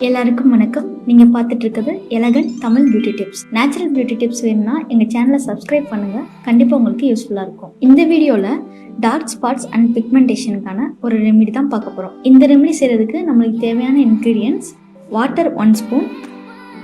எல்லாருக்கும் வணக்கம். நீங்க பார்த்துட்டு இருக்கிறது elegant Tamil beauty tips. Natural beauty tips வேணும்னா எங்க சேனலை சப்ஸ்கிரைப் பண்ணுங்க. கண்டிப்பா உங்களுக்கு யூஸ்ஃபுல்லா இருக்கும். இந்த வீடியோல டார்க் ஸ்பாட்ஸ் அண்ட் பிக்மெண்டேஷனுக்கான ஒரு ரெமெடி தான் பார்க்க போறோம். இந்த ரெமெடி செய்யறதுக்கு நம்மளுக்கு தேவையான ingredients water 1 spoon,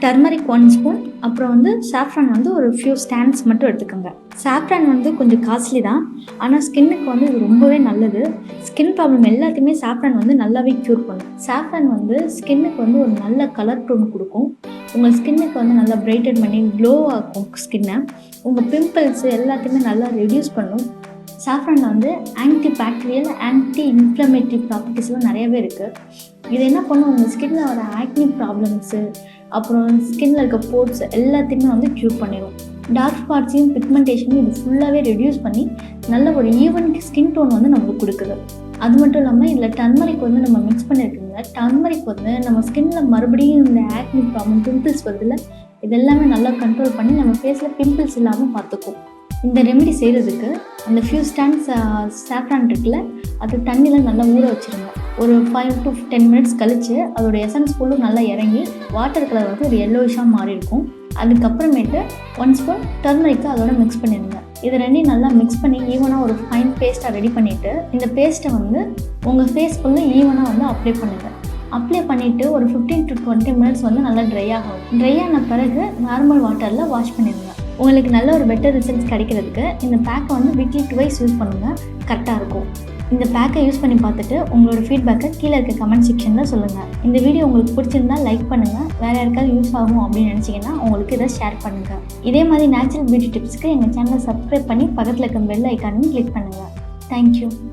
turmeric 1 spoon, அப்புறம் சாஃப்ரான் ஒரு ஃபியூ ஸ்டாண்ட்ஸ் மட்டும் எடுத்துக்கோங்க. சாஃப்ரான் கொஞ்சம் காஸ்ட்லி தான், ஆனால் ஸ்கின்னுக்கு இது ரொம்பவே நல்லது. ஸ்கின் ப்ராப்ளம் எல்லாத்தையுமே சாஃப்ரான் நல்லாவே க்யூர் பண்ணும். சாஃப்ரான் ஸ்கின்னுக்கு ஒரு நல்ல கலர் டோன் கொடுக்கும். உங்கள் ஸ்கின்னுக்கு நல்லா பிரைட்டன் பண்ணி க்ளோ ஆக்கும் ஸ்கின்னை. உங்கள் பிம்பிள்ஸ் எல்லாத்தையுமே நல்லா ரெடியூஸ் பண்ணும். சாஃப்ரானில் ஆன்டி-பேக்டீரியல், anti-inflammatory ப்ராப்பர்ட்டிஸ்லாம் நிறையவே இருக்குது. இது என்ன பண்ணும், உங்கள் ஸ்கின்னில் வர ஆக்னி ப்ராப்ளம்ஸு, அப்புறம் ஸ்கின்னில் இருக்க போர்ட்ஸ் எல்லாத்தையுமே க்யூர் பண்ணிடும். டார்க் ஸ்பாட்ஸையும் பிக்மெண்டேஷனையும் இது ஃபுல்லாகவே ரெடியூஸ் பண்ணி நல்ல ஒரு ஈவன் ஸ்கின் டோன் நம்மளுக்கு கொடுக்குது. அது மட்டும் இல்லாமல் இதில் டர்மரிக் நம்ம மிக்ஸ் பண்ணியிருக்கோங்க. டர்மரிக் நம்ம ஸ்கின்னில் மறுபடியும் இந்த ஆக்னி ப்ராப்ளம், பிம்பிள்ஸ் வருதுல்ல, இதெல்லாமே நல்லா கண்ட்ரோல் பண்ணி நம்ம ஃபேஸில் பிம்பிள்ஸ் இல்லாமல் பார்த்துக்கும். இந்த ரெமெடி செய்கிறதுக்கு அந்த ஃபியூ ஸ்டாண்ட்ஸ் சாஃப்ரான் இருக்குல்ல, அது தண்ணியில் நல்லா ஊற வச்சுருங்க. ஒரு 5 to 10 மினிட்ஸ் கழித்து அதோட எசன்ஸ் ஃபுல்லும் நல்லா இறங்கி வாட்டர் கலர் ஒரு எல்லோயிஷாக மாறி இருக்கும். அதுக்கப்புறமேட்டு 1 ஸ்பூன் டர்மரிக்கை அதோட மிக்ஸ் பண்ணிடுங்க. இது ரெண்டையும் நல்லா மிக்ஸ் பண்ணி ஈவனாக ஒரு ஃபைன் பேஸ்ட்டாக ரெடி பண்ணிவிட்டு இந்த பேஸ்ட்டை உங்கள் ஃபேஸ் ஃபுல்லும் ஈவனாக அப்ளை பண்ணுங்கள். அப்ளை பண்ணிவிட்டு ஒரு 15 to 20 மினிட்ஸ் நல்லா ட்ரை ஆகும். ட்ரை ஆன பிறகு நார்மல் வாட்டரில் வாஷ் பண்ணிடுங்க. உங்களுக்கு நல்ல ஒரு பெட்டர் ரிசல்ட்ஸ் கிடைக்கிறதுக்கு இந்த பேக்கை வீக்லி 2 யூஸ் பண்ணுங்கள், கரெக்டாக இருக்கும். இந்த பேக்கை யூஸ் பண்ணி பார்த்துட்டு உங்களோட ஃபீட்பேக்கை கீழே இருக்க கமெண்ட் செக்ஷனில் சொல்லுங்கள். இந்த வீடியோ உங்களுக்கு பிடிச்சிருந்தா லைக் பண்ணுங்கள். வேறு யாருக்காவது யூஸ் ஆகும் அப்படின்னு நினச்சிங்கன்னா உங்களுக்கு இதை ஷேர் பண்ணுங்கள். இதே மாதிரி நேச்சுரல் பியூட்டி டிப்ஸ்க்கு எங்கள் சேனலை சப்ஸ்கிரைப் பண்ணி பக்கத்தில் இருக்க பெல் ஐக்கானையும் கிளிக் பண்ணுங்கள். தேங்க்யூ.